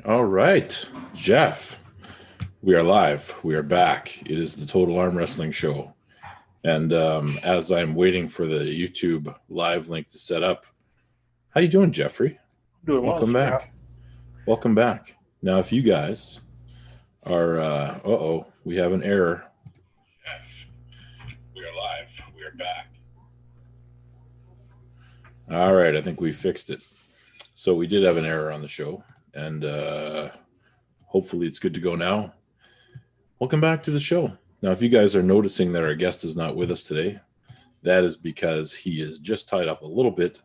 All right, Jeff, we are live. We are back. It is the Total Arm Wrestling Show. And as I'm waiting for the YouTube live link to set up, how you doing, Jeffrey? Doing well. Welcome back. Welcome back. Now, if you guys are, we have an error. Jeff, we are live. We are back. All right, I think we fixed it. So we did have an error on the show, and hopefully it's good to go now. Welcome back to the show. Now, if you guys are noticing that our guest is not with us today, that is because he is just tied up a little bit,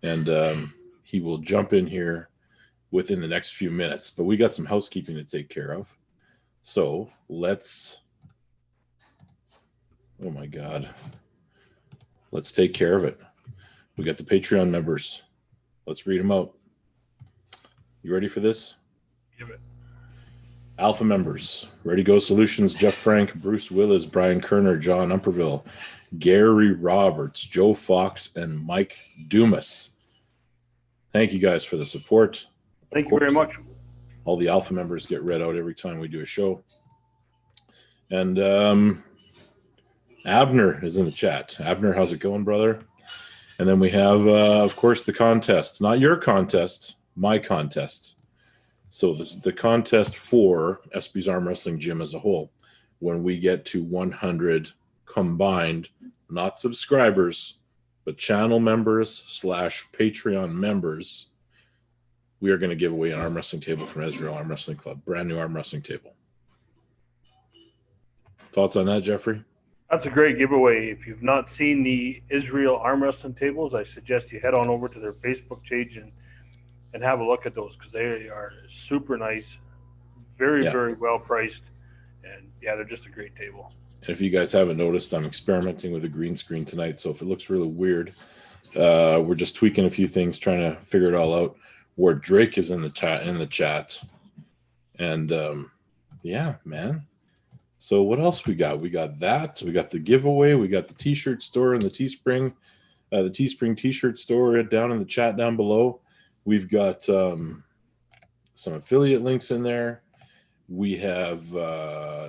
and he will jump in here within the next few minutes. But we got some housekeeping to take care of. So let's, oh my God, let's take care of it. We got the Patreon members. Let's read them out. You ready for this? Give it. Alpha members, Ready Go Solutions, Jeff Frank, Bruce Williz, Bryan Koerner, Jon Umpherville, Gary Roberts, Joe Fox, and Mike Dumas. Thank you guys for the support. Thank you very much. All the Alpha members get read out every time we do a show. And Abner is in the chat. Abner, how's it going, brother? And then we have, of course, the contest. Not your contest, my contest. So the contest for SB's Arm Wrestling Gym as a whole. When we get to 100 combined, not subscribers, but channel members / Patreon members, we are going to give away an arm wrestling table from Israel Arm Wrestling Club. Brand new arm wrestling table. Thoughts on that, Jeffrey? That's a great giveaway. If you've not seen the Israel arm wrestling tables, I suggest you head on over to their Facebook page and have a look at those, because they are super nice, very well priced, and they're just a great table. And if you guys haven't noticed, I'm experimenting with a green screen tonight, so if it looks really weird, we're just tweaking a few things, trying to figure it all out. Where Drake is in the chat, and man. So what else we got? We got that. We got the giveaway. We got the T-shirt store and the Teespring T-shirt store down in the chat down below. We've got some affiliate links in there. We have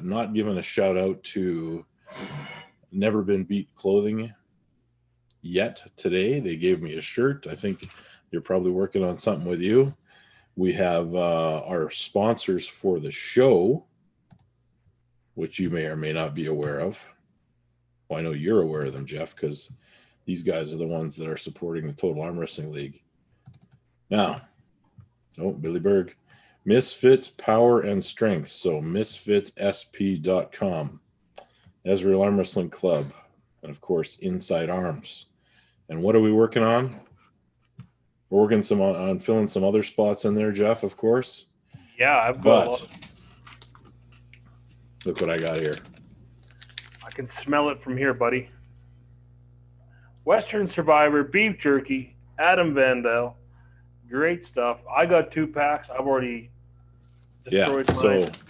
not given a shout out to Never Been Beat Clothing yet today. They gave me a shirt. I think they're probably working on something with you. We have our sponsors for the show, which you may or may not be aware of. Well, I know you're aware of them, Jeff, because these guys are the ones that are supporting the Total Arm Wrestling League. Now, Billy Berg, Misfit Power and Strength. So misfitsp.com, Israel Arm Wrestling Club, and of course, Inside Arms. And what are we working on? We're working on filling some other spots in there, Jeff, of course. Yeah, I've got a lot. Look what I got here. I can smell it from here, buddy. Western Survivor, beef jerky, Adam Vandal. Great stuff. I got 2 packs. I've already destroyed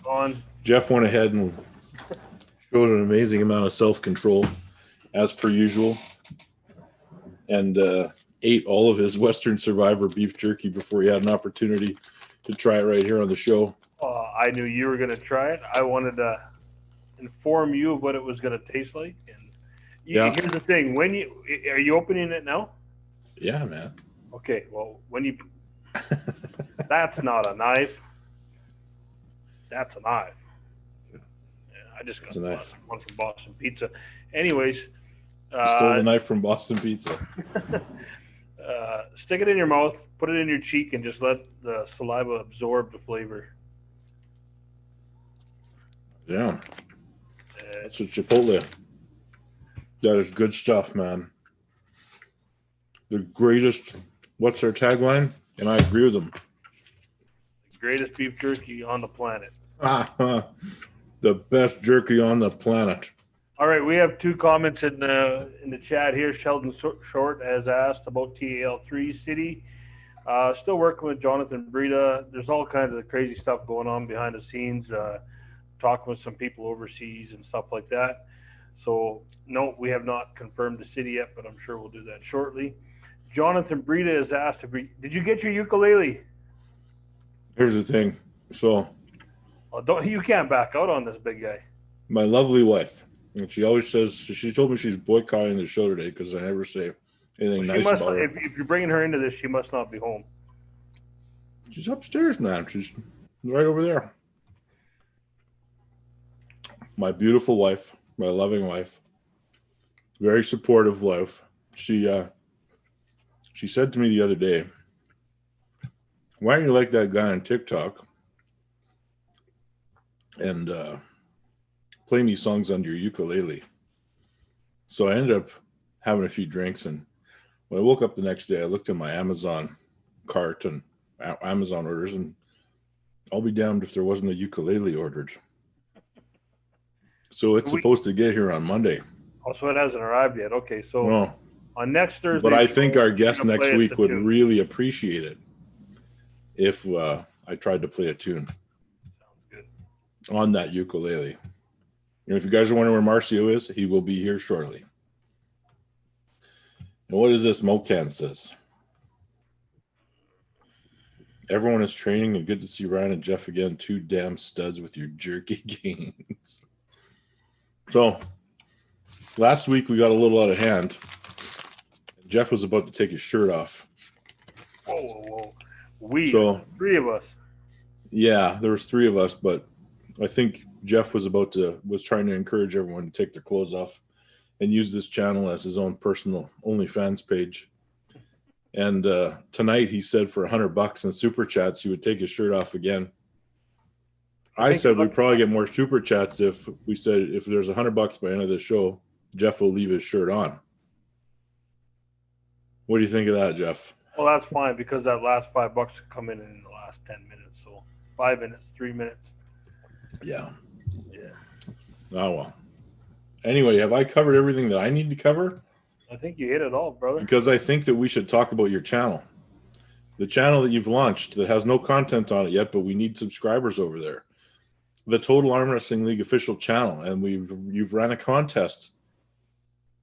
mine. So Jeff went ahead and showed an amazing amount of self-control, as per usual, and ate all of his Western Survivor beef jerky before he had an opportunity to try it right here on the show. I knew you were going to try it. I wanted to inform you of what it was going to taste like. And here's the thing: are you opening it now? Yeah, man. Okay. Well, that's not a knife. That's a knife. Yeah, I just got one from Boston Pizza. Anyways, you stole the knife from Boston Pizza. Stick it in your mouth, put it in your cheek, and just let the saliva absorb the flavor. Yeah. That's what Chipotle. That is good stuff, man. The greatest, what's their tagline? And I agree with them. The greatest beef jerky on the planet. The best jerky on the planet. All right, we have 2 comments in the chat here. Sheldon Short has asked about TAL3 City. Still working with Jonathan Brita. There's all kinds of crazy stuff going on behind the scenes. Talking with some people overseas and stuff like that. So, no, we have not confirmed the city yet, but I'm sure we'll do that shortly. Jonathan Brita has asked, did you get your ukulele? Here's the thing. So, you can't back out on this big guy. my lovely wife, and she always says, she told me she's boycotting the show today because I never say anything nice about her. If you're bringing her into this, she must not be home. She's upstairs, man. She's right over there. My beautiful wife, my loving wife, very supportive wife. She said to me the other day, "Why don't you like that guy on TikTok and play me songs on your ukulele?" So I ended up having a few drinks, and when I woke up the next day, I looked in my Amazon cart and Amazon orders, and I'll be damned if there wasn't a ukulele ordered. So it's supposed to get here on Monday. Oh, so it hasn't arrived yet. Okay, so no. On next Thursday. But I think our guest next week would really appreciate it if I tried to play a tune. Sounds good. On that ukulele. And if you guys are wondering where Marcio is, he will be here shortly. And what is this Mocan says? Everyone is training, and good to see Ryan and Jeff again. 2 damn studs with your jerky games. So, last week we got a little out of hand. Jeff was about to take his shirt off. Whoa. Three of us. Yeah, there was 3 of us, but I think Jeff was trying to encourage everyone to take their clothes off and use this channel as his own personal OnlyFans page. And tonight he said for $100 in super chats he would take his shirt off again. I said we'd probably get more super chats if we said if there's $100 by the end of the show, Jeff will leave his shirt on. What do you think of that, Jeff? Well, that's fine because that last $5 come in the last 10 minutes. So 5 minutes, 3 minutes. Yeah. Oh, well. Anyway, have I covered everything that I need to cover? I think you hit it all, brother. Because I think that we should talk about your channel. The channel that you've launched that has no content on it yet, but we need subscribers over there. The Total Arm Wrestling League official channel. And you've ran a contest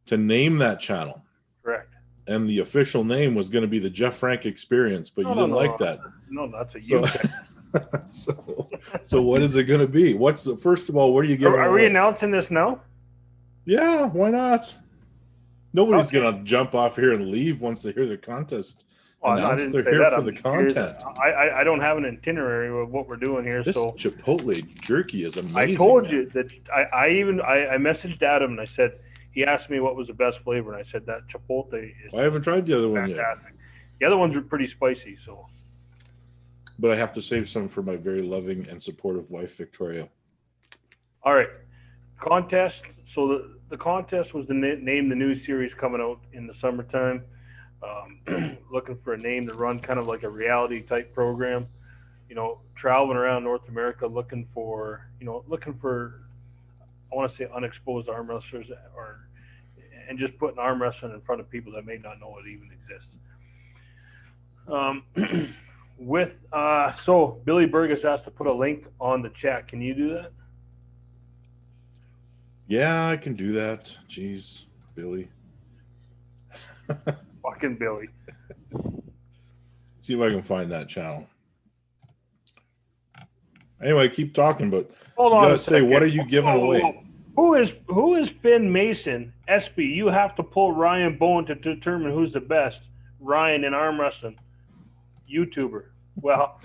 to name that channel. Correct. And the official name was going to be the Jeff Frank Experience, but you didn't like that. No, that's a you. So what is it going to be? First of all, what are you giving away? Are we announcing this now? Yeah, why not? Nobody's going to jump off here and leave once they hear the contest. Announced. They're here for the content. I don't have an itinerary of what we're doing here. This Chipotle jerky is amazing. I told you that I messaged Adam and I said, he asked me what was the best flavor, and I said that Chipotle is. I haven't tried the other one yet. The other ones are pretty spicy, so. But I have to save some for my very loving and supportive wife, Victoria. All right, contest. So the contest was to name the new series coming out in the summertime. Looking for a name to run kind of like a reality type program. Traveling around North America, looking for I want to say unexposed arm wrestlers and just putting arm wrestling in front of people that may not know it even exists. So Billy Burgess asked to put a link on the chat. Can you do that? Yeah, I can do that. Jeez, Billy. Fucking Billy. See if I can find that channel. Anyway, keep talking, but hold on. You gotta say, what are you giving away? Who is Finn Mason? SB, you have to pull Ryan Bowen to determine who's the best. Ryan in arm wrestling. YouTuber. Well,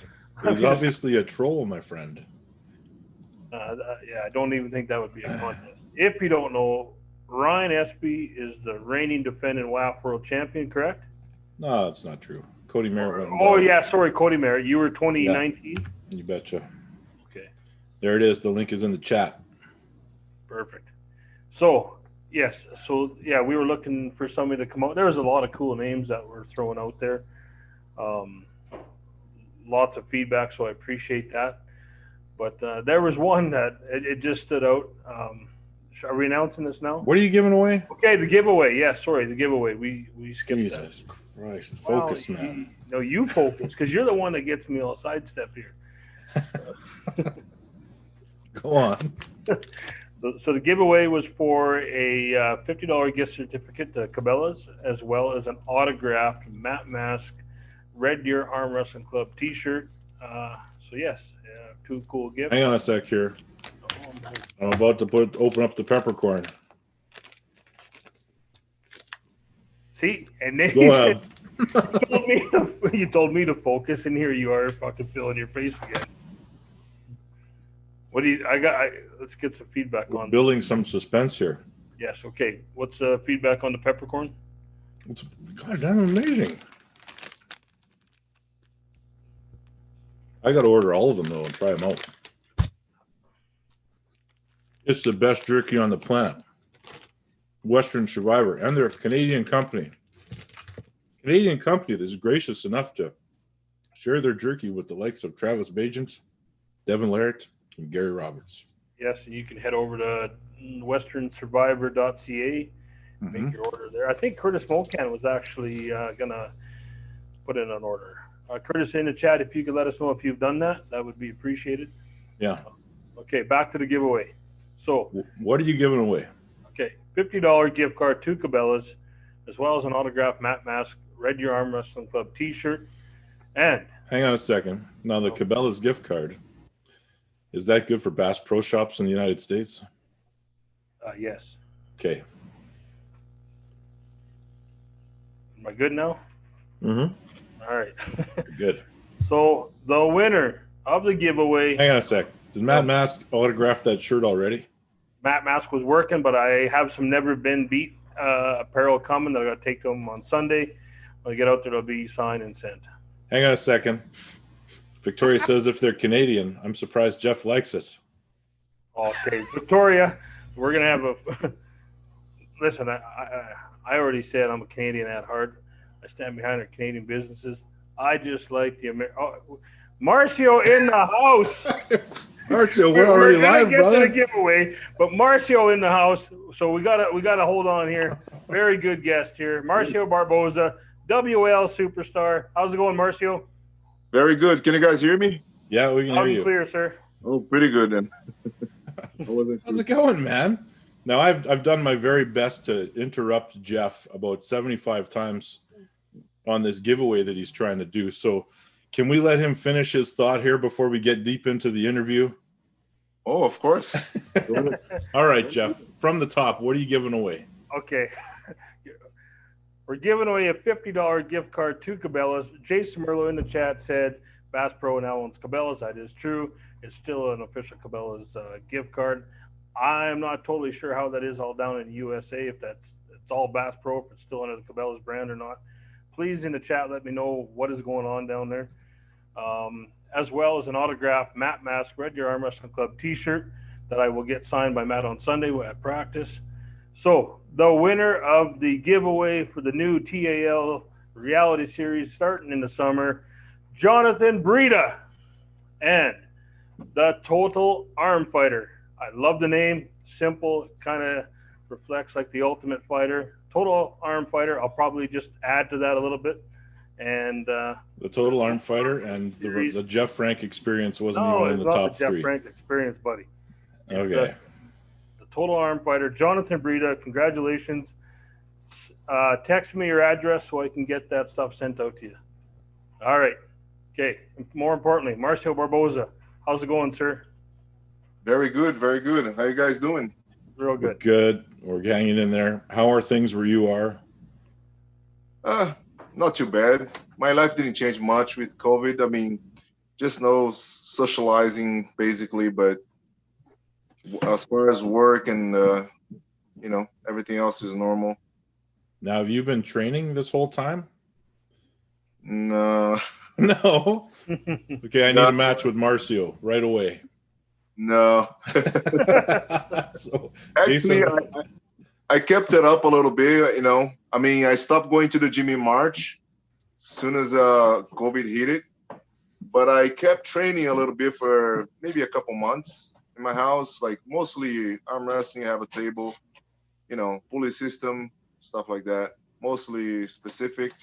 he's obviously a troll, my friend. Yeah, I don't even think that would be a contest. If you don't know, Ryan SB is the reigning defending WAF World Champion, correct? No, that's not true. Cody Merritt. Cody Merritt. You were 2019? Yeah, you betcha. Okay. There it is. The link is in the chat. Perfect. So, yes. So, yeah, we were looking for somebody to come out. There was a lot of cool names that were thrown out there. Lots of feedback, so I appreciate that. But there was one that it just stood out. Are we announcing this now? What are you giving away? Okay, the giveaway. Yeah, sorry, the giveaway. We skipped that. Jesus Christ. Focus, man. No, you focus, because you're the one that gets me all sidestepped here. Go on. So the giveaway was for a $50 gift certificate to Cabela's, as well as an autographed Matt Mask Red Deer Arm Wrestling Club T-shirt. So So yes, two cool gifts. Hang on a sec here. I'm about to open up the peppercorn. See, and then Go ahead. you told me to focus, and here you are fucking filling your face again. What do you? Let's get some feedback We're on building some suspense here. Yes. Okay. What's feedback on the peppercorn? It's goddamn amazing. I got to order all of them though and try them out. It's the best jerky on the planet. Western Survivor, and they're a Canadian company. Canadian company that is gracious enough to share their jerky with the likes of Travis Bajent, Devin Larratt, and Gary Roberts. Yes, and you can head over to westernsurvivor.ca, make your order there. I think Curtis Mocan was actually gonna put in an order. Curtis, in the chat, if you could let us know if you've done that, that would be appreciated. Yeah. Okay, back to the giveaway. So, what are you giving away? Okay, $50 gift card to Cabela's, as well as an autographed Matt Mask Red Your Arm Wrestling Club T-shirt, and hang on a second. Now the Cabela's gift card, is that good for Bass Pro Shops in the United States? Yes. Okay. Am I good now? Mm-hmm. All right. Good. So the winner of the giveaway. Hang on a sec. Did Matt Mask autograph that shirt already? Matt Mask was working, but I have some never been beat apparel coming that I got to take to him on Sunday. When I get out there, they'll be signed and sent. Hang on a second. Victoria says if they're Canadian, I'm surprised Jeff likes it. Okay, Victoria, we're gonna have a. Listen, I already said I'm a Canadian at heart. I stand behind our Canadian businesses. I just like the Marcio in the house. Marcio, we're already live, brother. We're gonna get to the giveaway, but Marcio in the house. So we gotta hold on here. Very good guest here, Marcio Barboza, WL superstar. How's it going, Marcio? Very good. Can you guys hear me? Yeah, we can hear you. Clear, sir. Oh, pretty good then. How's it going, man? Now I've done my very best to interrupt Jeff about 75 times on this giveaway that he's trying to do. So can we let him finish his thought here before we get deep into the interview? Oh, of course. All right, Jeff, from the top, what are you giving away? Okay. We're giving away a $50 gift card to Cabela's. Jason Merlo in the chat said Bass Pro now owns Cabela's. That is true. It's still an official Cabela's gift card. I'm not totally sure how that is all down in the USA, if it's all Bass Pro, if it's still under the Cabela's brand or not. Please, in the chat, let me know what is going on down there. As well as an autographed Matt Mask Red Your Arm Wrestling Club T-shirt that I will get signed by Matt on Sunday at practice. So the winner of the giveaway for the new TAL reality series starting in the summer, Jonathan Brita, and the Total Arm Fighter. I love the name. Simple, kind of reflects like the Ultimate Fighter. Total Arm Fighter. I'll probably just add to that a little bit. And the Total Arm Fighter and the Jeff Frank experience wasn't even in the top the three. Jeff Frank experience, buddy. It's okay. The Total Arm Fighter, Jonathan Brita. Congratulations. Text me your address so I can get that stuff sent out to you. All right. Okay. More importantly, Marcio Barboza. How's it going, sir? Very good. Very good. How you guys doing? Real good. We're good. We're hanging in there. How are things where you are? Not too bad. My life didn't change much with COVID. I mean, just no socializing basically, but as far as work and everything else is normal. Now, have you been training this whole time? No. No. Okay, I need a match with Marcio right away. No. So, actually, Jason... I kept it up a little bit. I mean, I stopped going to the gym in March, as soon as COVID hit it. But I kept training a little bit for maybe a couple months in my house, like mostly arm wrestling. I have a table, pulley system, stuff like that. Mostly specific.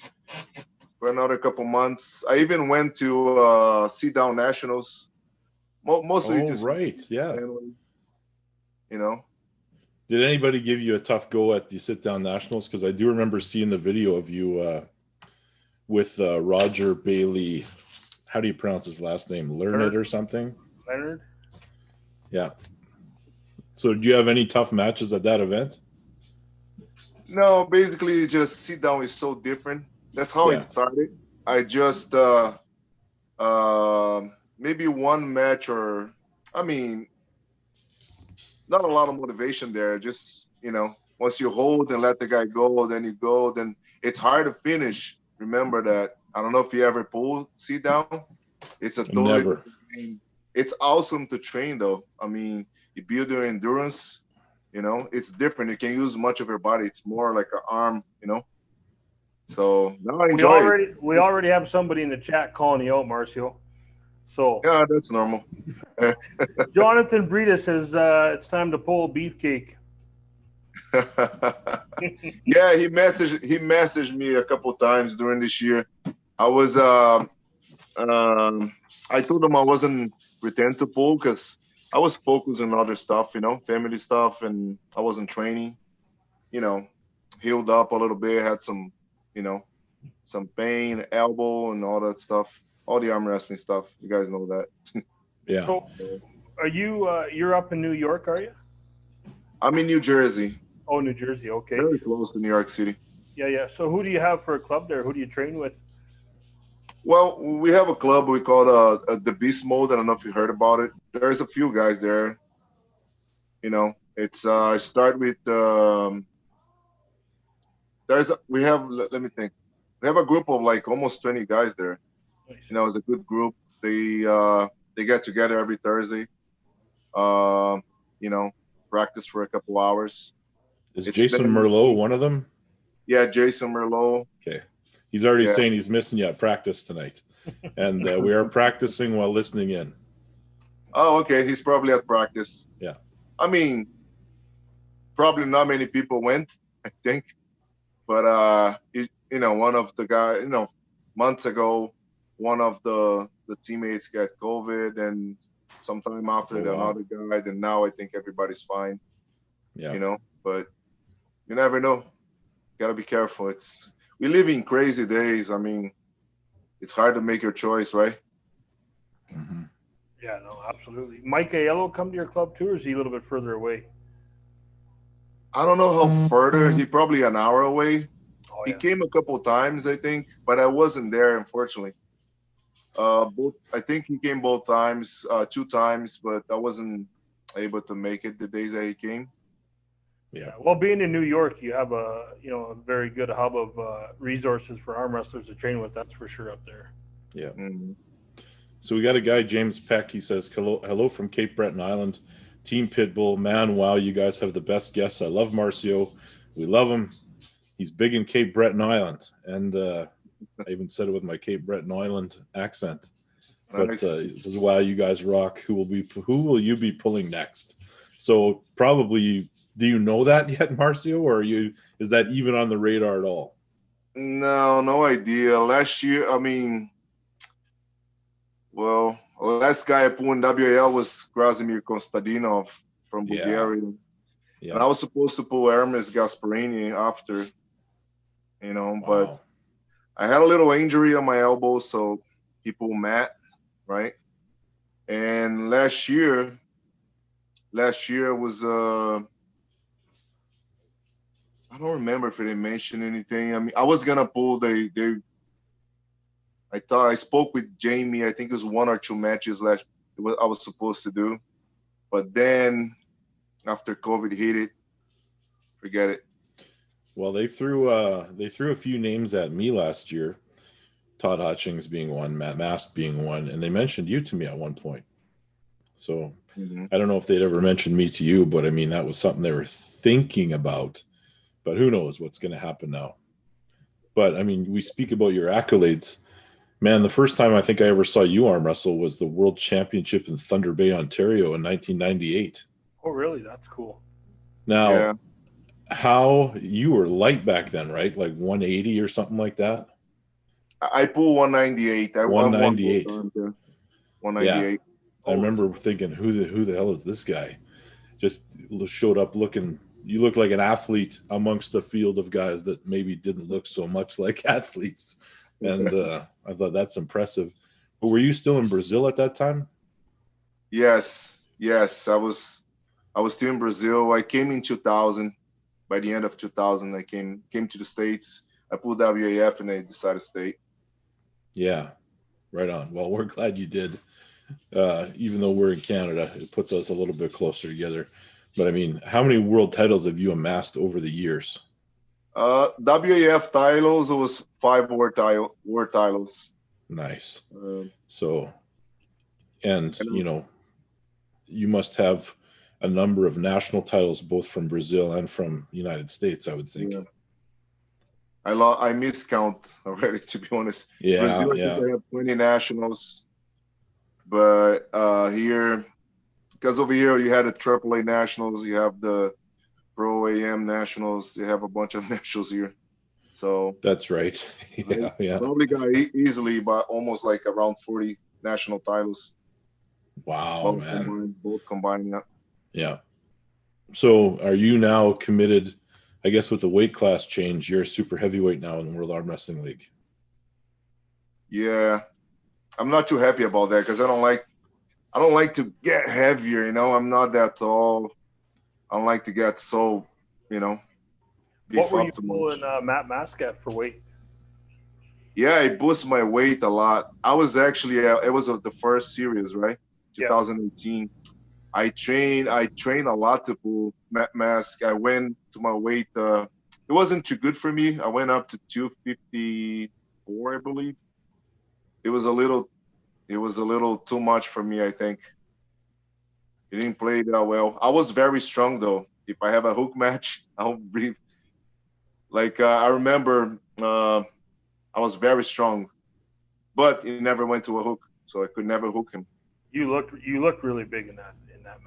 For another couple months, I even went to sit-down nationals. Mostly just right, yeah. Did anybody give you a tough go at the sit-down nationals? Because I do remember seeing the video of you with Roger Bailey how do you pronounce his last name? Learned or something? Leonard. Yeah. So do you have any tough matches at that event? No, basically, just sit down is so different. That's how Yeah. it started. I just maybe one match, or I mean, not a lot of motivation there. Just once you hold and let the guy go, then you go. Then it's hard to finish. Remember that. I don't know if you ever pull sit down. It's a totally Never. different thing. It's awesome to train though. I mean, you build your endurance. It's different. You can use much of your body. It's more like an arm. So now I enjoy it. We already have somebody in the chat calling you out, Marcio. So Yeah, that's normal. Jonathan Brita says it's time to pull beefcake. Yeah, he messaged me a couple times during this year. I was I told him I wasn't pretend to pull because I was focused on other stuff, family stuff, and I wasn't training. Healed up a little bit, had some, some pain, elbow, and all that stuff, all the arm wrestling stuff. You guys know that. Yeah. So are you you're up in New York, are you? I'm in New Jersey. Oh, New Jersey. Okay. Very close to New York City. Yeah. So who do you have for a club there? Who do you train with? Well, we have a club we call the Beast Mode. I don't know if you heard about it. There's a few guys there. It's I start with we have, let me think. We have a group of like almost 20 guys there. Nice. It's a good group. They get together every Thursday. Practice for a couple hours. Is Jason Merlot one of them? Yeah, Jason Merlot. Okay. He's already saying he's missing you at practice tonight. And we are practicing while listening in. Oh, okay. He's probably at practice. Yeah. I mean, probably not many people went, I think. But, one of the guys, months ago, one of the teammates got COVID, and sometime after another guy, and now I think everybody's fine. Yeah. But you never know. Gotta be careful. We live in crazy days. I mean, it's hard to make your choice, right? Mm-hmm. Yeah, no, absolutely. Mike Aiello come to your club too, or is he a little bit further away? I don't know how further. He probably an hour away. Oh, He yeah. came a couple times, I think, but I wasn't there, unfortunately. I think he came both times, 2 times, but I wasn't able to make it the days that he came. Yeah. Well, being in New York, you have a very good hub of resources for arm wrestlers to train with. That's for sure up there. Yeah. Mm-hmm. So we got a guy, James Peck. He says, hello from Cape Breton Island. Team Pitbull. Man, wow, you guys have the best guests. I love Marcio. We love him. He's big in Cape Breton Island. And I even said it with my Cape Breton Island accent. But Nice. this is why you guys rock. Who will you be pulling next? So probably, do you know that yet, Marcio, or is that even on the radar at all? No idea. Last year, last guy I pulled in WAL was Krasimir Konstantinov from Bulgaria. Yeah. And I was supposed to pull Hermes Gasparini after, but I had a little injury on my elbow, so he pulled Matt, right? And last year was I don't remember if they mentioned anything. I was gonna pull I thought I spoke with Jamie. I think it was 1 or 2 matches I was supposed to do, but then after COVID hit it, forget it. Well, they threw a few names at me last year. Todd Hutchings being one, Matt Mask being one, and they mentioned you to me at one point. So I don't know if they'd ever mentioned me to you, but I mean, that was something they were thinking about. But who knows what's going to happen now. But I mean, we speak about your accolades. Man, the first time I think I ever saw you arm wrestle was the World Championship in Thunder Bay, Ontario in 1998. Oh, really? That's cool. Now, how you were light back then, right? Like 180 or something like that? I pulled 198. 198. 198. Yeah. I remember thinking, who the hell is this guy? Just showed up looking. You look like an athlete amongst a field of guys that maybe didn't look so much like athletes. And I thought that's impressive. Were you still in Brazil at that time? Yes. I was still in Brazil. I came in 2000. By the end of 2000, I came to the States. I pulled WAF and I decided to stay. Yeah, right on. Well, we're glad you did. Even though we're in Canada, it puts us a little bit closer together. But I mean, how many world titles have you amassed over the years? WAF titles, it was 5 world titles. Nice. And you know, you must have a number of national titles, both from Brazil and from United States, I would think. Yeah. I miscount already, to be honest. Yeah, Brazil, I think I have 20 nationals. But here, because over here you had the AAA nationals, you have the Pro AM nationals, you have a bunch of nationals here. So that's right. Yeah. Probably got easily, but almost like around 40 national titles. Wow, man. Both combined. Yeah. So are you now committed, I guess with the weight class change, you're a super heavyweight now in the World Arm Wrestling League? Yeah. I'm not too happy about that because I don't like to get heavier, you know. I'm not that tall. I don't like to get so, you know, what were you pulling Matt Mask at for weight? Yeah, I boosted my weight a lot. I was actually it was the first series, right? 2018. I trained a lot to pull Matt Mask. I went to my weight. It wasn't too good for me. I went up to 254, I believe. It was a little too much for me, I think. It didn't play that well. I was very strong though. If I have a hook match, I'll breathe. Like I remember, I was very strong, but he never went to a hook, so I could never hook him. You looked really big in that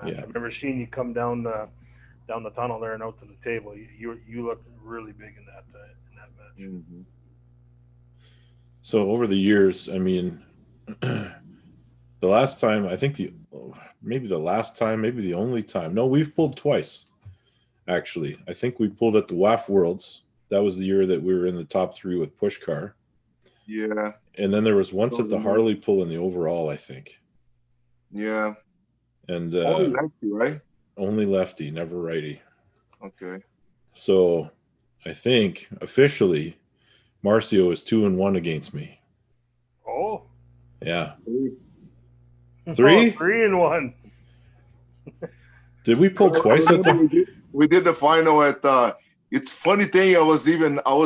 match. Yeah. I remember seeing you come down the tunnel there and out to the table. You looked really big in that match. Mm-hmm. So over the years, I mean, the last time, I think maybe the only time. No, we've pulled twice, actually. I think we pulled at the WAF Worlds. That was the year that we were in the top 3 with Pushcar. Yeah. And then there was once at the Harley pull in the overall, I think. Yeah. And only lefty, right? Only lefty, never righty. Okay. So I think officially Marcio is 2-1 against me. Oh. Yeah. 3? 3-1. Did we pull twice at the? We did the final at. It's funny thing. I was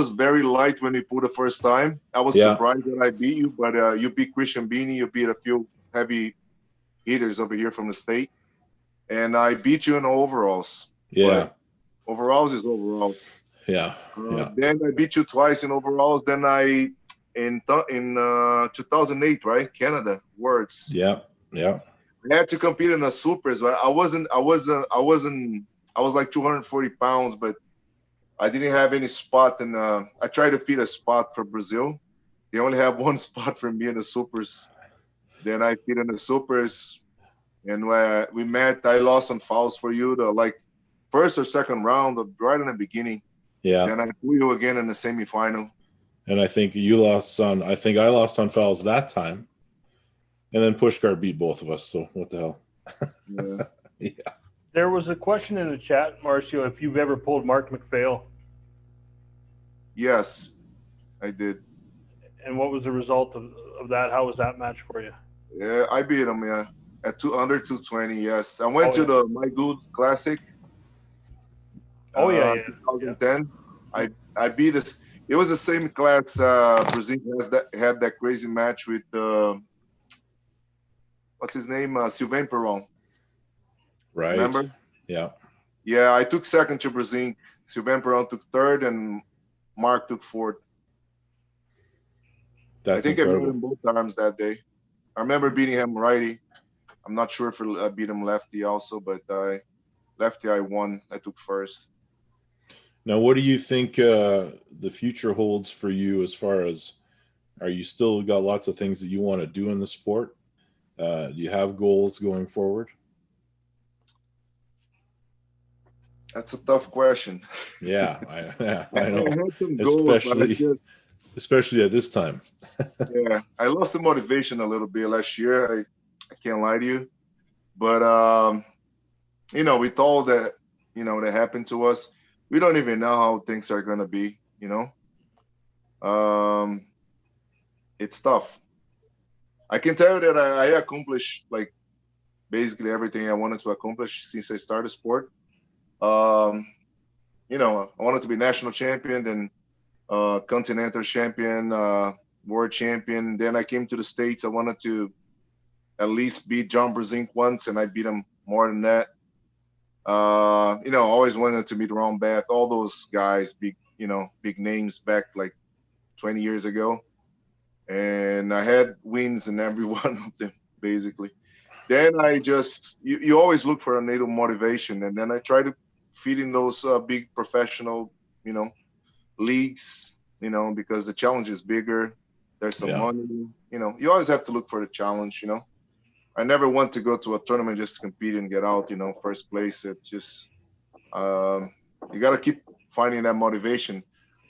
very light when we pulled the first time. I was surprised that I beat you, but you beat Christian Beanie. You beat a few heavy hitters over here from the state, and I beat you in overalls. Yeah. But overalls is overalls. Yeah. Then I beat you twice in overalls. Then in 2008, right? Canada Worlds. Yeah. I had to compete in the supers, but I was like 240 pounds, but I didn't have any spot. And I tried to feed a spot for Brazil. They only have one spot for me in the supers. Then I fit in the supers, and we met. I lost on fouls for you, the like first or second round, right in the beginning. Yeah. Then I pull you again in the semifinal. And I think you lost on. I think I lost on fouls that time. And then Pushcar beat both of us. So what the hell? Yeah. Yeah. There was a question in the chat, Marcio, if you've ever pulled Mark McPhail. Yes, I did. And what was the result of that? How was that match for you? Yeah, I beat him. Yeah, at under 220. Yes, I went to the My Good Classic. 2010. Yeah. I beat this. It was the same class. Brazil had that crazy match with what's his name? Sylvain Perron. Right. Remember? Yeah. Yeah, I took second to Brazil. Sylvain Perron took third, and Mark took fourth. That's I think incredible. I beat him both times that day. I remember beating him righty. I'm not sure if I beat him lefty also, but lefty I won. I took first. Now, what do you think the future holds for you as far as, are you still got lots of things that you want to do in the sport? Do you have goals going forward? That's a tough question. Yeah, I know. I had some goals, especially at this time. Yeah, I lost the motivation a little bit last year. I can't lie to you, but with all that, that happened to us, we don't even know how things are gonna be. It's tough. I can tell you that I accomplished like basically everything I wanted to accomplish since I started sport. Um, I wanted to be national champion, then continental champion, world champion. Then I came to the States. I wanted to at least beat John Brzezinski once, and I beat him more than that. Always wanted to meet Ron Bath, all those guys, big names back like 20 years ago. And I had wins in every one of them, basically. Then I just, you always look for a little motivation. And then I try to feed in those big professional, leagues, because the challenge is bigger. There's some money, you always have to look for the challenge, I never want to go to a tournament just to compete and get out, first place. It's just, you got to keep finding that motivation.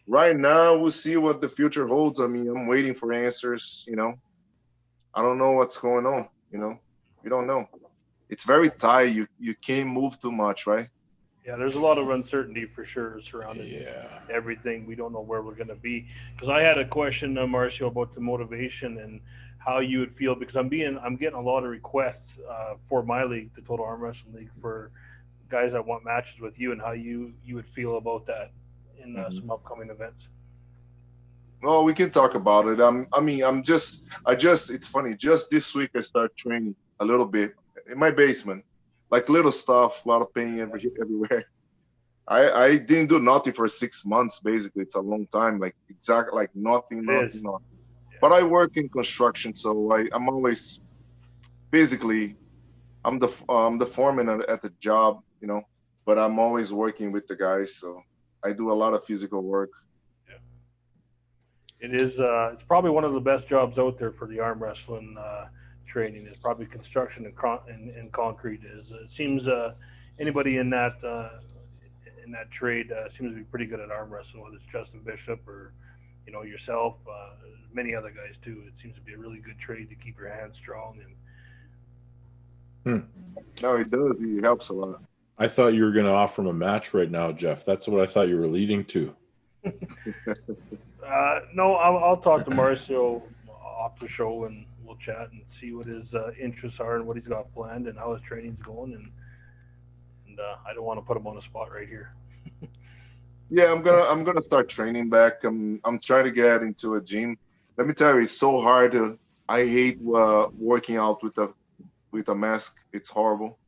Right now, we'll see what the future holds. I mean, I'm waiting for answers, I don't know what's going on, we don't know. It's very tight. You can't move too much, right? Yeah, there's a lot of uncertainty for sure surrounding everything. We don't know where we're going to be. Because I had a question, Marcio, about the motivation and how you would feel. Because I'm getting a lot of requests for my league, the Total Arm Wrestling League, for guys that want matches with you, and how you would feel about that in some upcoming events. Well, we can talk about it. It's funny. Just this week, I started training a little bit in my basement, like little stuff, a lot of pain everywhere. I didn't do nothing for 6 months. Basically, it's a long time. Like nothing. Yeah. But I work in construction, so I'm always physically. I'm the foreman at the job, but I'm always working with the guys, so I do a lot of physical work. It is. It's probably one of the best jobs out there for the arm wrestling training. Is probably construction and concrete. It seems anybody in that trade seems to be pretty good at arm wrestling. Whether it's Justin Bishop or yourself, many other guys too. It seems to be a really good trade to keep your hands strong. And no, it does. It helps a lot. I thought you were going to offer him a match right now, Jeff. That's what I thought you were leading to. No, I'll talk to Marcio off the show, and we'll chat and see what his interests are and what he's got planned and how his training's going. And I don't want to put him on the spot right here. Yeah, I'm gonna start training back. I'm trying to get into a gym. Let me tell you, it's so hard. I hate working out with a mask. It's horrible.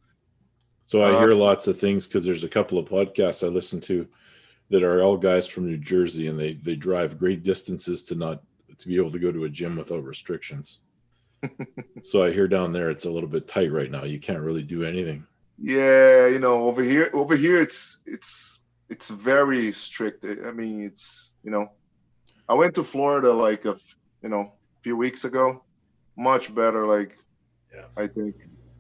So I hear lots of things because there's a couple of podcasts I listen to that are all guys from New Jersey, and they drive great distances to be able to go to a gym without restrictions. So I hear down there it's a little bit tight right now. You can't really do anything. Yeah, over here it's very strict. I mean, it's I went to Florida like a few weeks ago. Much better, I think.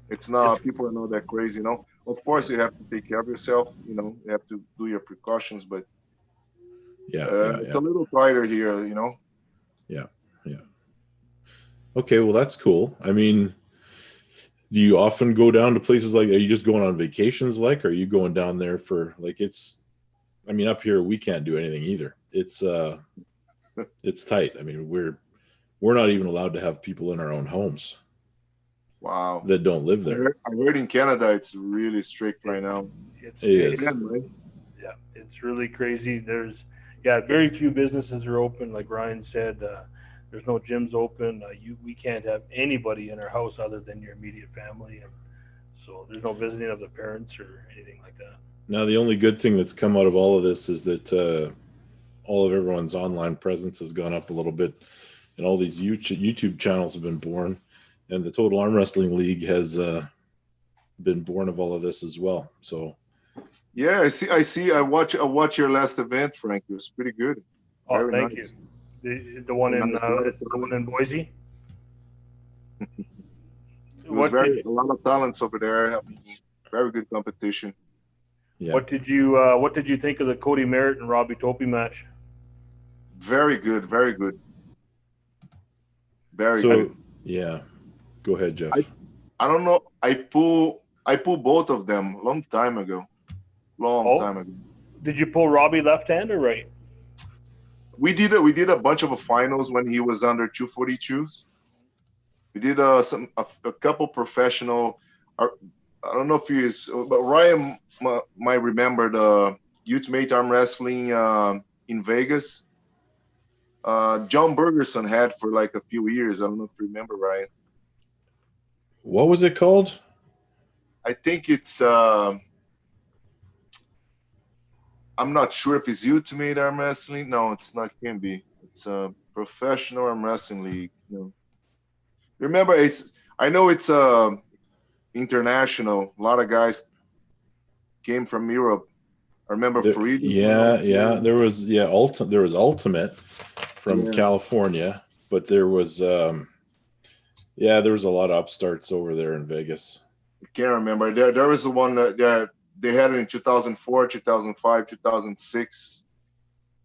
It's not, people are not that crazy, Of course, you have to take care of yourself, you have to do your precautions, but it's a little tighter here, Yeah. Okay, well, that's cool. I mean, do you often go down to places are you just going on vacations or are you going down there for up here we can't do anything either. It's tight. I mean, we're not even allowed to have people in our own homes. Wow. That don't live there. I heard in Canada it's really strict right now. It is. Yeah, it's really crazy. There's very few businesses are open. Like Ryan said, there's no gyms open. We can't have anybody in our house other than your immediate family, and so there's no visiting of the parents or anything like that. Now, the only good thing that's come out of all of this is that all of everyone's online presence has gone up a little bit, and all these YouTube channels have been born. And the Total Arm Wrestling League has been born of all of this as well. So, yeah, I see. I watch your last event, Frank. It was pretty good. Oh, thank you. The one in Boise. It was a lot of talents over there. I mean, very good competition. Yeah. What did you think of the Cody Merritt and Robbie Topi match? Very good, very good. Very So good. yeah, go ahead, Jeff. I don't know. I pull both of them long time ago. Long time ago. Did you pull Robbie left hand or right? We did a bunch of finals when he was under 242s. We did a couple professional. I don't know if he is, but Ryan might remember the Ultimate Arm Wrestling in Vegas. John Bergerson had for like a few years. I don't know if you remember, Ryan. What was it called? I think it's. I'm not sure if it's Ultimate Arm Wrestling. No, it's not. Can be. It's a professional arm wrestling league. Remember, I know it's international. A lot of guys came from Europe. I remember Farid. Yeah. There was Ultimate from California, but there was there was a lot of upstarts over there in Vegas. I can't remember. There was the one that they had it in 2004, 2005, 2006,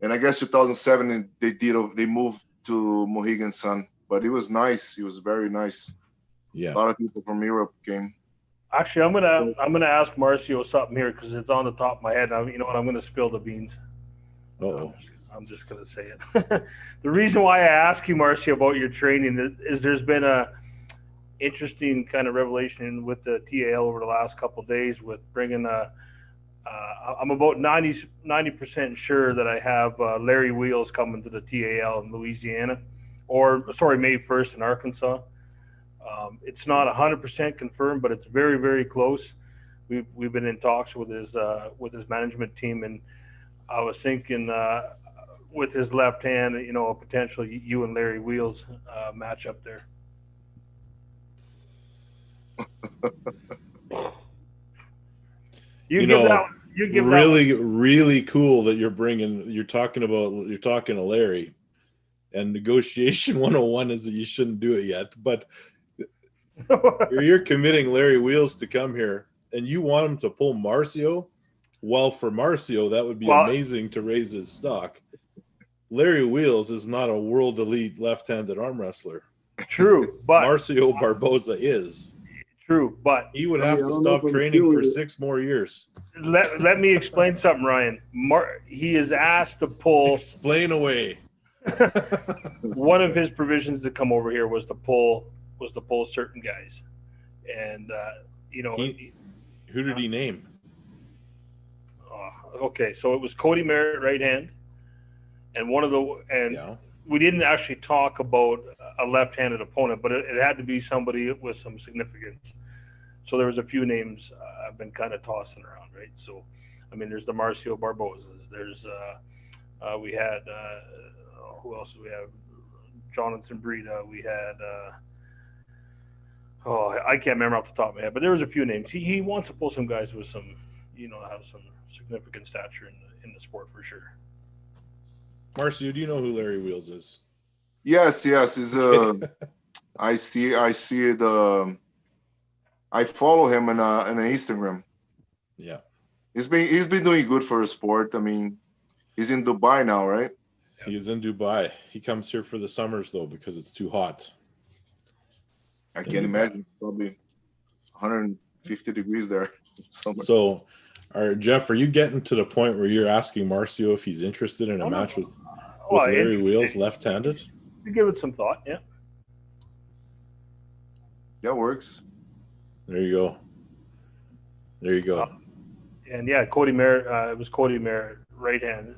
and I guess 2007 they moved to Mohegan Sun. But it was nice. It was very nice. Yeah, a lot of people from Europe came. Actually, I'm gonna ask Marcio something here because it's on the top of my head. You know what? I'm gonna spill the beans. I'm just gonna say it. The reason why I ask you, Marcio, about your training is there's been a interesting kind of revelation with the TAL over the last couple of days with bringing I'm about 90% sure that I have Larry Wheels coming to the TAL in Louisiana, May 1st in Arkansas. It's not 100% confirmed, but it's very, very close. We've been in talks with his management team, and I was thinking with his left hand, a potential you and Larry Wheels match up there. Really cool that you're talking to Larry, and negotiation 101 is that you shouldn't do it yet, but you're committing Larry Wheels to come here and you want him to pull Marcio. Well, for Marcio, that would be amazing to raise his stock. Larry Wheels is not a world elite left-handed arm wrestler. True, but Marcio Barboza is. True, but he would have to stop training for 6 more years. Let me explain something, Ryan. He is asked to pull. Explain away. One of his provisions to come over here was to pull certain guys, and who did he name? Okay, so it was Cody Merritt, right hand, and we didn't actually talk about a left-handed opponent, but it had to be somebody with some significance. So there was a few names I've been kind of tossing around, right? So, I mean, there's the Marcio Barbozas. There's we had who else do we have? Jonathan Brita. We had I can't remember off the top of my head, but there was a few names. He wants to pull some guys with some, have some significant stature in the sport for sure. Marcio, do you know who Larry Wheels is? Yes. He's I see it. I follow him on Instagram. Yeah. He's been doing good for the sport. I mean, he's in Dubai now, right? He is in Dubai. He comes here for the summers though because it's too hot. I can imagine. It's probably 150 degrees there. So, Jeff, are you getting to the point where you're asking Marcio if he's interested in a match with Larry Wheels left-handed? You give it some thought, yeah. That works. There you go. And yeah, Cody Merritt. It was Cody Merritt, right hand.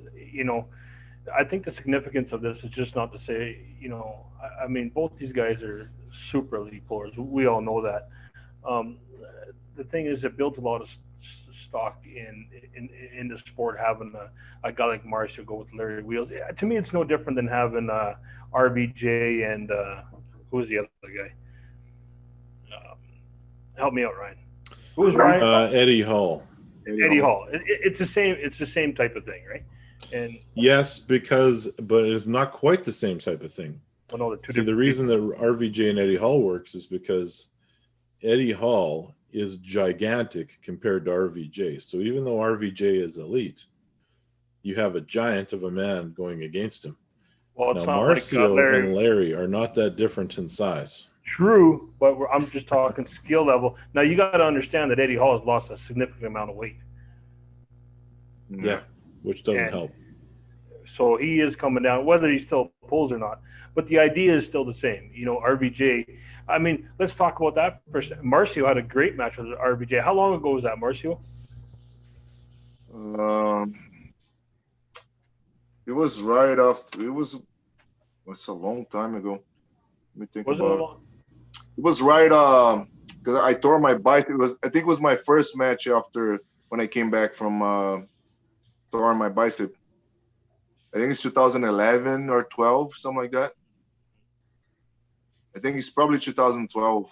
I think the significance of this is just not to say, I mean, both these guys are super elite pullers. We all know that. The thing is, it builds a lot of stock in the sport, having a guy like Marcio go with Larry Wheels. To me, it's no different than having RVJ and who's the other guy? Help me out, Ryan. Who's Ryan? Eddie Hall. Eddie Hall. It's the same. It's the same type of thing, right? And yes, but it's not quite the same type of thing. Well, no, See, the reason that RVJ and Eddie Hall works is because Eddie Hall is gigantic compared to RVJ. So even though RVJ is elite, you have a giant of a man going against him. Well, it's Now, not like Marcio Larry. and Larry are not that different in size. True, but I'm just talking skill level. Now, you got to understand that Eddie Hall has lost a significant amount of weight. Yeah, which doesn't And help. so he is coming down, whether he still pulls or not. But the idea is still the same. You know, RBJ. I mean, let's talk about that for a second. Marcio had a great match with RBJ. How long ago was that, Marcio? It was right after. It's a long time ago. Let me think Was it about it. long? It was right because I tore my bicep. I think it was my first match after when I came back from torn my bicep. I think it's 2011 or 12, something like that. I think it's probably 2012.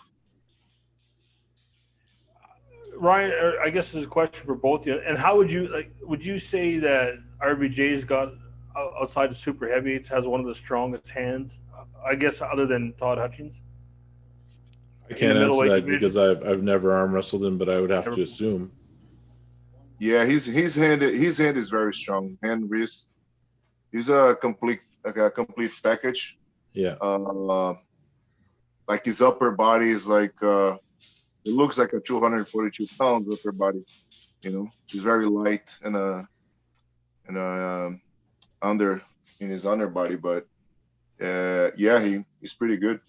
Ryan, I guess this is a question for both of you. And how would you say that RBJ's got, outside of super heavyweights, has one of the strongest hands? I guess other than Todd Hutchins. I can't answer that because I've never arm wrestled him, but I would have to assume. Yeah, his hand is very strong. Hand, wrist. He's a complete package. Yeah. Like his upper body is like it looks like a 242 pounds upper body. You know, he's very light and under in his underbody, but yeah, he's pretty good.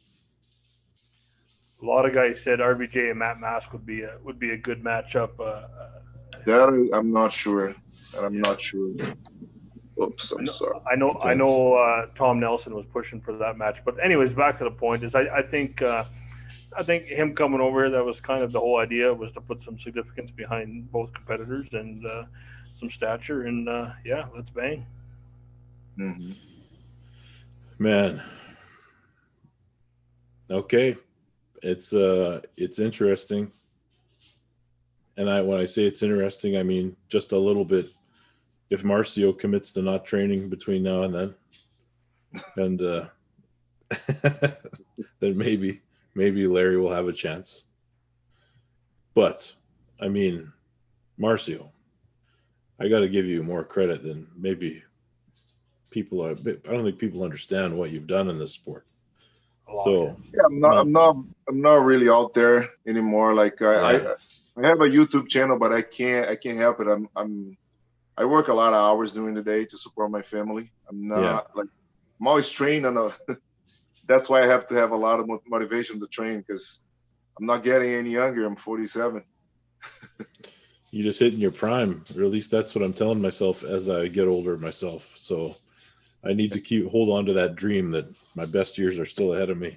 A lot of guys said RBJ and Matt Mask would be a good matchup. That I'm not sure. Not sure. Oops, I'm sorry. I know. Tom Nelson was pushing for that match, but anyways, back to the point is I think him coming over here, that was kind of the whole idea, was to put some significance behind both competitors and some stature, and yeah, let's bang. Mm-hmm. Man. Okay. It's interesting. And when I say it's interesting, I mean just a little bit. If Marcio commits to not training between now and then, and then maybe Larry will have a chance. But I mean, Marcio, I got to give you more credit than maybe people are. I don't think people understand what you've done in this sport. So yeah, I'm not really out there anymore. Like I have a YouTube channel, but I can't help it. I work a lot of hours during the day to support my family. I'm always trained that's why I have to have a lot of motivation to train, because I'm not getting any younger. I'm 47. You're just hitting your prime, or at least that's what I'm telling myself as I get older myself. So I need to hold on to that dream that my best years are still ahead of me.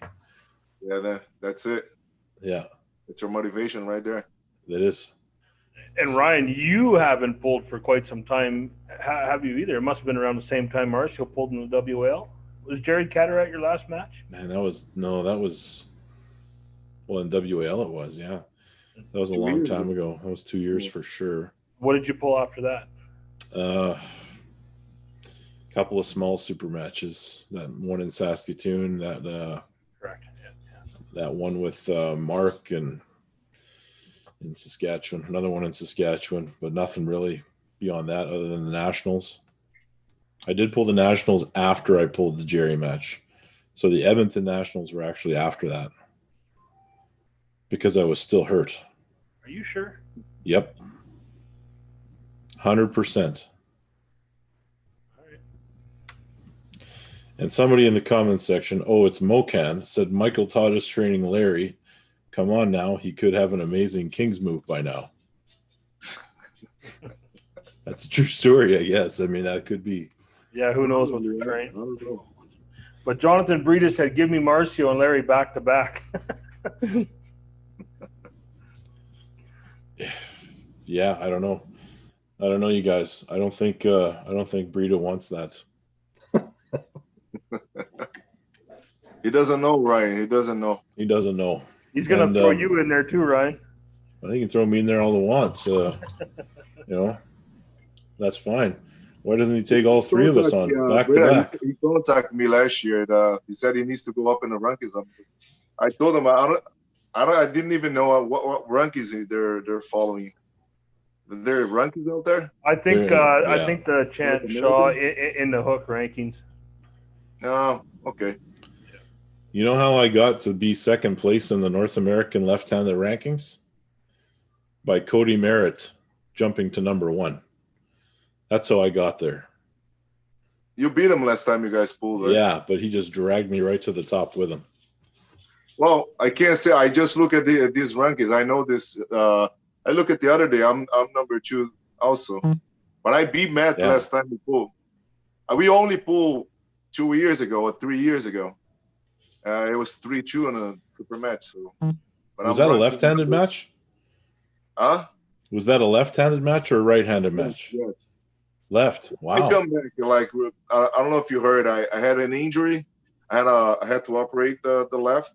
Yeah, that's it. Yeah. It's your motivation right there. It is. And Ryan, you haven't pulled for quite some time, have you either? It must have been around the same time Marcio pulled in the WL. Was Jerry Cataract your last match? Man, that was in WAL it was, yeah. That was a long time ago. That was 2 years for sure. What did you pull after that? Couple of small super matches. That one in Saskatoon, Correct. That one with Mark and in Saskatchewan, another one in Saskatchewan, but nothing really beyond that other than the Nationals. I did pull the Nationals after I pulled the Jerry match. So the Edmonton Nationals were actually after that because I was still hurt. Are you sure? Yep. 100%. And somebody in the comments section, it's Mocan, said Michael Todd is training Larry. Come on now. He could have an amazing Kings move by now. That's a true story, I guess. I mean, that could be. Yeah, who knows what they're training. But Jonathan Breida said, give me Marcio and Larry back to back. Yeah, I don't know. You guys. I don't think Breida wants that. He doesn't know, Ryan. He doesn't know. He's gonna throw you in there too, Ryan. I think he can throw me in there all he wants. That's fine. Why doesn't he take all three of us on back to back? He contacted me last year. He said he needs to go up in the rankings. I told him I didn't even know what rankings they're following. Are there rankings out there? I think the Chant Shaw in the Hook rankings. Oh, okay. You know how I got to be second place in the North American left-handed rankings? By Cody Merritt jumping to number 1. That's how I got there. You beat him last time you guys pulled, right? Yeah, but he just dragged me right to the top with him. Well, I can't say. I just look at these rankings. I know this. I look at the other day. I'm number 2 also, but I beat Matt last time we pulled. We only pulled 2 years ago or 3 years ago. It was 3-2 in a super match. So, but was that a left-handed match? Huh? Was that a left-handed match or a right-handed match? Yes. Left. Wow. I come back like I don't know if you heard. I had an injury. I had to operate the left,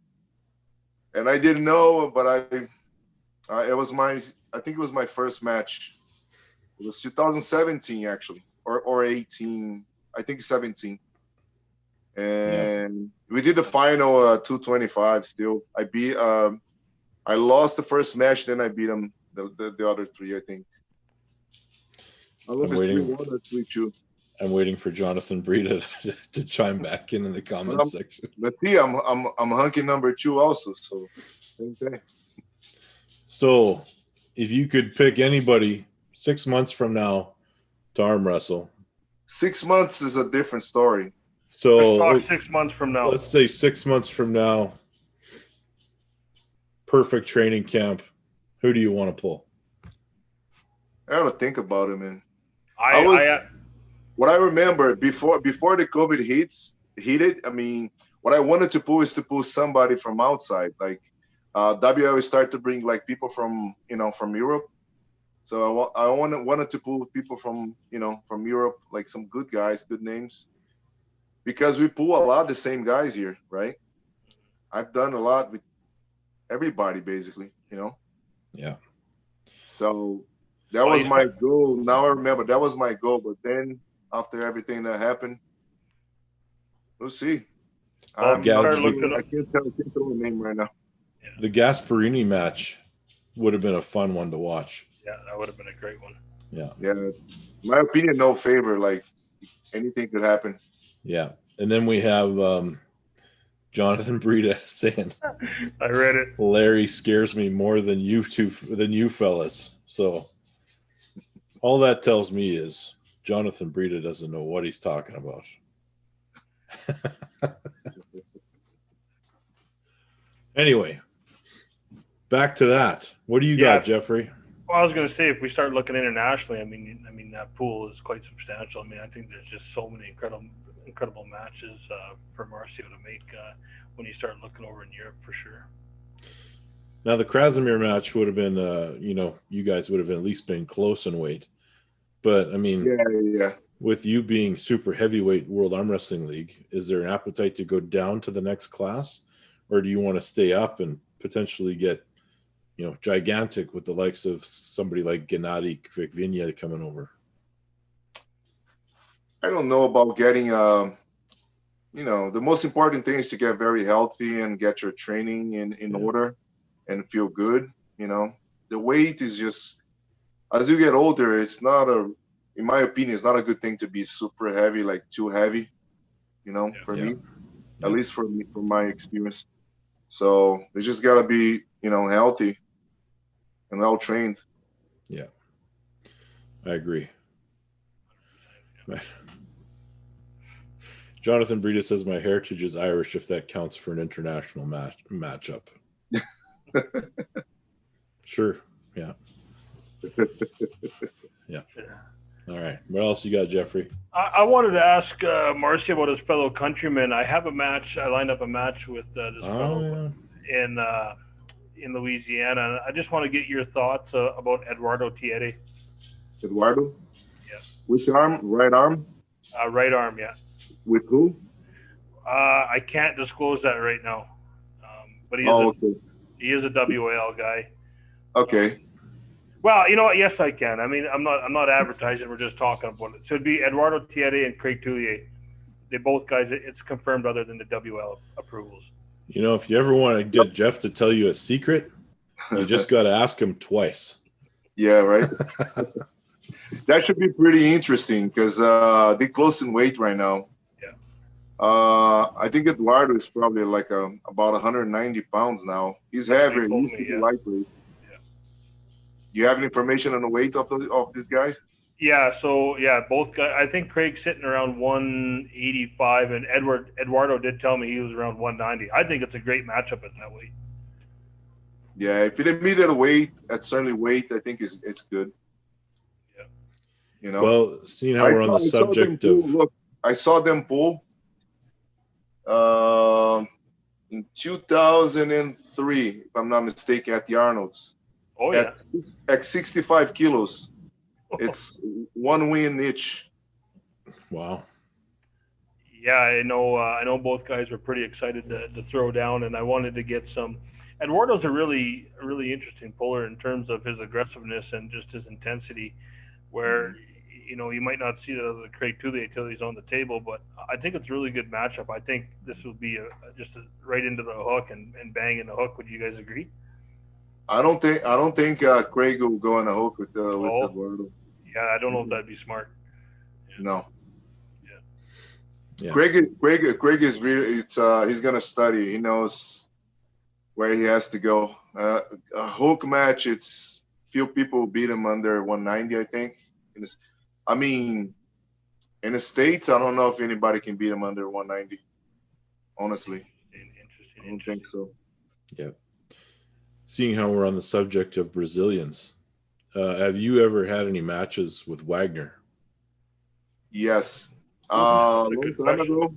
and I didn't know. But it was I think it was my first match. It was 2017 actually, or 18. I think 17. And we did the final 225. Still, I lost the first match, then I beat him the other 3. I think. I don't know if it's 3-1 or 3-2. I'm waiting for Jonathan Brita to chime back in the comments section. Let's see, I'm hunking number 2 also, so same thing. So, if you could pick anybody 6 months from now to arm wrestle, 6 months is a different story. So let's talk 6 months from now. Let's say 6 months from now, perfect training camp. Who do you want to pull? I gotta think about it, man. What I remember before the COVID heated. I mean, what I wanted to pull is to pull somebody from outside. Like WL started to bring like people from Europe. So I wanted to pull people from from Europe, like some good guys, good names, because we pull a lot of the same guys here, right? I've done a lot with everybody basically, Yeah. So that was my goal. Now I remember that was my goal. But then after everything that happened, we'll see. I can't tell the name right now. Yeah. The Gasparini match would have been a fun one to watch. Yeah, that would have been a great one. Yeah. Yeah. My opinion, no favor. Like anything could happen. Yeah. And then we have Jonathan Brita saying, I read it. Larry scares me more than you fellas. So all that tells me is Jonathan Brita doesn't know what he's talking about. Anyway, back to that. What do you got, Jeffrey? Well, I was going to say, if we start looking internationally, I mean that pool is quite substantial. I mean, I think there's just so many incredible matches for Marcio to make when you start looking over in Europe for sure. Now, the Krasimir match would have been, you guys would have at least been close in weight. But, I mean, with you being super heavyweight World Arm Wrestling League, is there an appetite to go down to the next class? Or do you want to stay up and potentially get, gigantic with the likes of somebody like Gennady Kvikvinya coming over? I don't know about getting, the most important thing is to get very healthy and get your training in order and feel good. The weight is just, as you get older, it's not in my opinion, it's not a good thing to be super heavy, like too heavy, for me, at least for me, from my experience. So they just got to be, healthy and well trained. Yeah, I agree. Jonathan Brita says my heritage is Irish, if that counts for an international matchup. Sure. Yeah. Yeah. All right. What else you got, Jeffrey? I wanted to ask Marcio about his fellow countrymen. I have a match. I lined up a match with this fellow in Louisiana. I just want to get your thoughts about Eduardo Tiede. Eduardo? Yeah. Which arm? Right arm? Right arm, yeah. With who? I can't disclose that right now. But he is a WAL guy. Okay. Well, you know what? Yes, I can. I mean, I'm not advertising. We're just talking about it. So it'd be Eduardo Tiede and Craig Tullier. They both guys. It's confirmed other than the WL approvals. If you ever want to get Jeff to tell you a secret, you just got to ask him twice. Yeah, right. That should be pretty interesting because they're close in weight right now. Yeah. I think Eduardo is probably like about 190 pounds now. He's That's what heavy. he He told used to me, be yeah. lightweight. Yeah. Do you have any information on the weight of these guys? Yeah, so yeah, both guys. I think Craig's sitting around 185, and Eduardo did tell me he was around 190. I think it's a great matchup at that weight. Yeah, if they meet at a weight, at certainly weight, I think it's good. Yeah. You know. Well, seeing how we're on the I saw them subject pull. of Look, I saw them pull in 2003, if I'm not mistaken, at the Arnold's. Oh yeah. At 65 kilos. It's one win each. wow. Yeah, I know. I know both guys were pretty excited to throw down, and I wanted to get some. Eduardo's a really interesting puller in terms of his aggressiveness and just his intensity. Where you might not see that other Craig Tooley until he's on the table, but I think it's a really good matchup. I think this will be just right into the hook and bang in the hook. Would you guys agree? I don't think Craig will go on a hook with Oh, Eduardo. yeah, I don't know if that'd be smart. Yeah. No. Yeah. Craig is really. He's gonna study. He knows where he has to go. A hook match, it's few people beat him under 190. I think. I mean, in the States, I don't know if anybody can beat him under 190. Honestly, I don't think so. Yeah. Seeing how we're on the subject of Brazilians, have you ever had any matches with Wagner? Yes. That's a Long good time question. ago.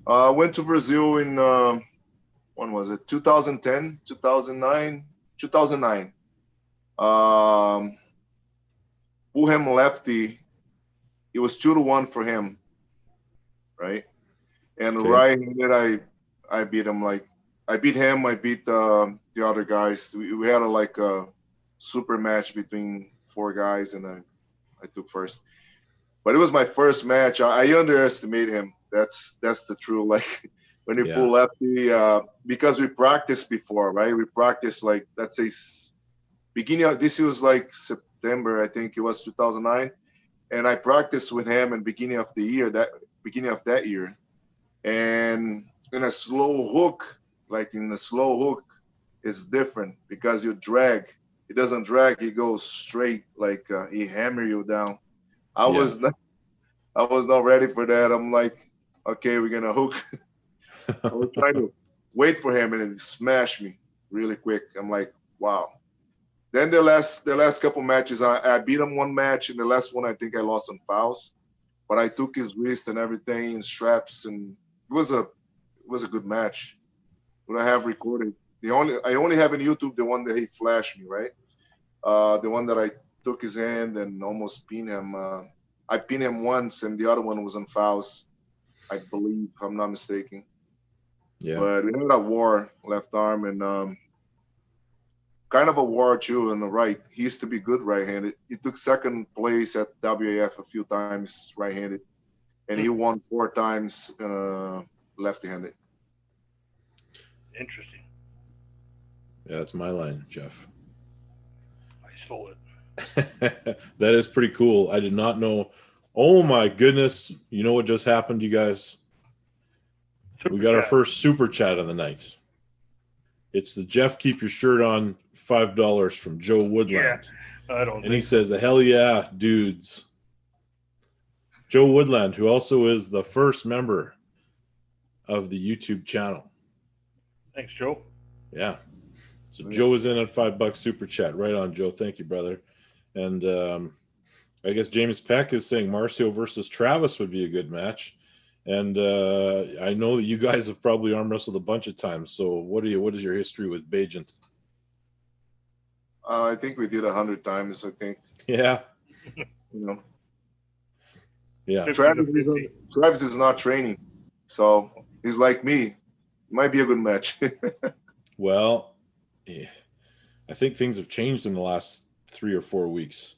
I went to Brazil in when was it? 2010, 2009, 2009. Fulham lefty. It was 2-1 for him, right? And Okay. right-handed, I beat him. Like I beat him. I beat the other guys. We had a super match between 4 guys, and I took first. But it was my first match. I underestimated him. That's the truth. Like when you Yeah. pull lefty, because we practiced before, right? We practiced like let's say beginning of this was like September, I think it was 2009, and I practiced with him in beginning of that year, and in a slow hook, like in a slow hook, it's different because you drag. It doesn't drag. It goes straight. Like he hammer you down. I Yeah. was not ready for that. I'm like, okay, we're gonna hook. I was trying to wait for him, and it smashed me really quick. I'm like, wow. Then the last couple matches, I beat him one match, and the last one I think I lost on fouls, but I took his wrist and everything and straps, and it was a good match. What I have recorded, I only have in YouTube the one that he flashed me, right? The one that I took his hand and almost pinned him. I pinned him once, and the other one was on fouls, I believe, if I'm not mistaken. Yeah. But we had a war left arm, and kind of a war too on the right. He used to be good right-handed. He took second place at WAF a few times right-handed, and he won 4 times left-handed. Interesting. Yeah, that's my line, Jeff. I stole it. That is pretty cool. I did not know. Oh my goodness. You know what just happened, you guys? We got our first super chat of the night. It's the Jeff Keep Your Shirt On $5 from Joe Woodland. Yeah, I don't And he think says, hell yeah, dudes. Joe Woodland, who also is the first member of the YouTube channel. Thanks, Joe. Yeah. So Joe is in at $5 super chat. Right on, Joe. Thank you, brother. And I guess James Peck is saying Marcio versus Travis would be a good match. And I know that you guys have probably arm wrestled a bunch of times. So what is your history with Bajent? I think we did 100 times. I think. Yeah. Yeah. Travis is not training, so he's like me. It might be a good match. Well, yeah. I think things have changed in the last 3 or 4 weeks.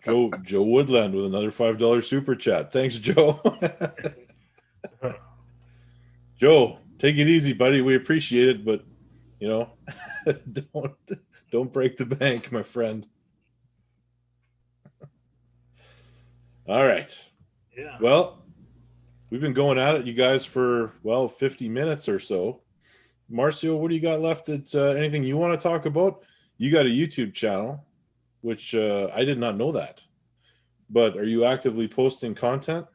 Joe Woodland with another $5 super chat. Thanks, Joe. Joe, take it easy, buddy. We appreciate it, but don't break the bank, my friend. All right. Yeah. Well, we've been going at it, you guys, for 50 minutes or so. Marcio, what do you got left? That anything you want to talk about? You got a YouTube channel, which I did not know that. But are you actively posting content?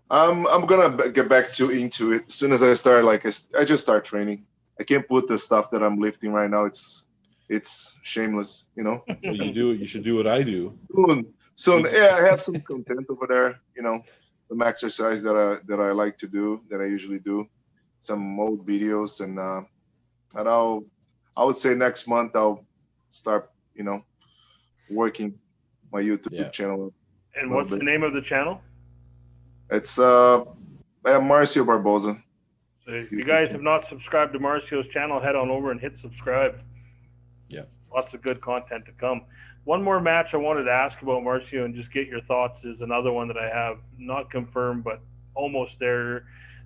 I'm gonna get back into it as soon as I start. I just start training. I can't put the stuff that I'm lifting right now. It's shameless, you know. Well, you should do what I do. Soon, yeah, I have some content over there. You know, some exercise that I like to do, that I usually do, some old videos, and I would say next month I'll start, you know, working my YouTube channel. And what's the name of the channel? It's Marcio Barboza. So if you guys have not subscribed to Marcio's channel, head on over and hit subscribe. Yeah. Lots of good content to come. One more match I wanted to ask about, Marcio, and just get your thoughts, is another one that I have not confirmed, but almost there.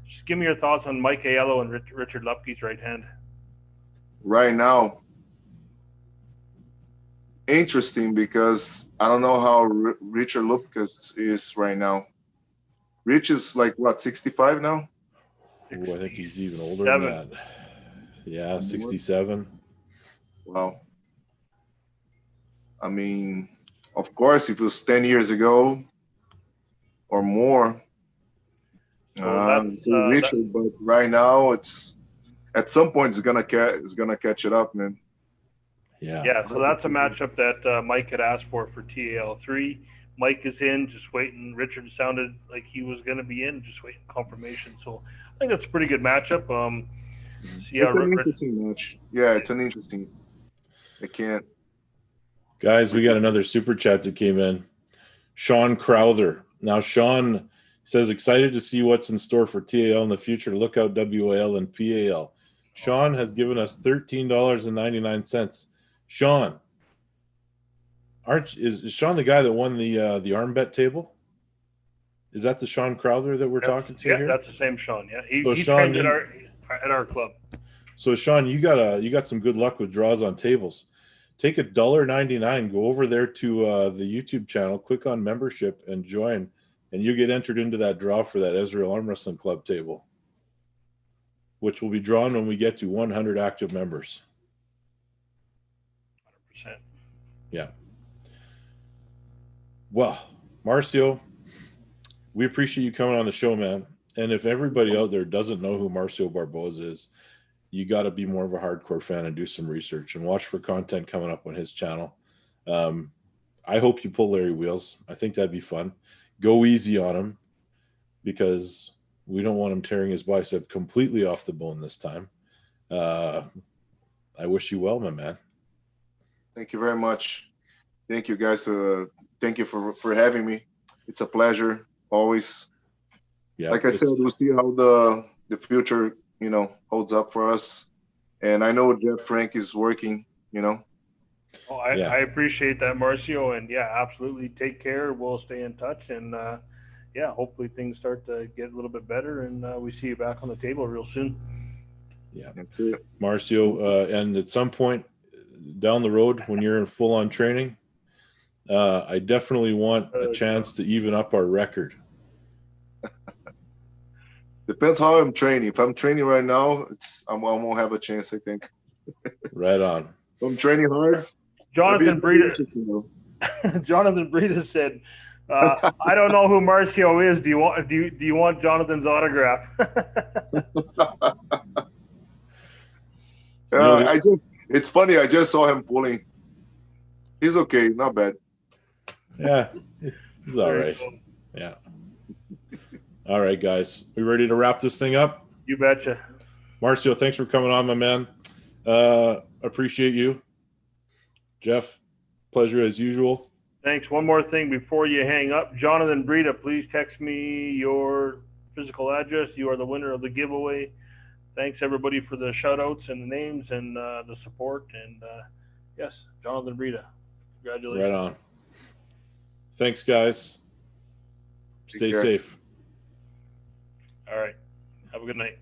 Just give me your thoughts on Mike Aiello and Richard Lupke's right hand. Right now, interesting, because I don't know how Richard Lupke is right now. Rich is like, what, 65 now? Ooh, I think he's even older than that. Yeah, 67. Wow. I mean, of course, if it was 10 years ago or more, Richard, but right now it's at some point it's gonna catch it up, man. Yeah. Yeah. So that's a matchup that Mike had asked for TAL3. Mike is in, just waiting. Richard sounded like he was going to be in, just waiting confirmation. So I think that's a pretty good matchup. It's an interesting match. Yeah, it's an interesting. I can't. Guys, we got another super chat that came in. Sean Crowther. Now, Sean says, excited to see what's in store for TAL in the future. Look out WAL and PAL. Sean has given us $13.99. Sean, is Sean the guy that won the arm bet table? Is that the Sean Crowther that we're talking to here? Yeah, that's the same Sean. Yeah, he Sean, trained at our club. So Sean, you got some good luck with draws on tables. Take $1.99, go over there to the YouTube channel, click on membership, and join, and you get entered into that draw for that Israel Arm Wrestling Club table, which will be drawn when we get to 100 active members. 100%. Yeah. Well, Marcio, we appreciate you coming on the show, man. And if everybody out there doesn't know who Marcio Barboza is, you got to be more of a hardcore fan and do some research and watch for content coming up on his channel. I hope you pull Larry Wheels. I think that'd be fun. Go easy on him, because we don't want him tearing his bicep completely off the bone this time. I wish you well, my man. Thank you very much. Thank you, guys. Thank you for having me. It's a pleasure always. Yeah, like I said, we'll see how the future, you know, holds up for us. And I know Jeff Frank is working, you know. Oh, I appreciate that, Marcio. And yeah, absolutely. Take care. We'll stay in touch. And yeah, hopefully things start to get a little bit better, and we see you back on the table real soon. Yeah, that's it. Marcio, and at some point down the road when you're in full-on training, I definitely want a chance to even up our record. Depends how I'm training. If I'm training right now, I won't have a chance, I think. Right on. If I'm training hard. Jonathan Breida said, I don't know who Marcio is. Do you want Jonathan's autograph? It's funny. I just saw him pulling. He's okay. Not bad. Yeah, he's all right. Yeah. All right, guys. We ready to wrap this thing up? You betcha. Marcio, thanks for coming on, my man. Appreciate you. Jeff, pleasure as usual. Thanks. One more thing before you hang up. Jonathan Breida, please text me your physical address. You are the winner of the giveaway. Thanks, everybody, for the shout-outs and the names and the support. And, yes, Jonathan Breida. Congratulations. Right on. Thanks, guys. Stay safe. All right. Have a good night.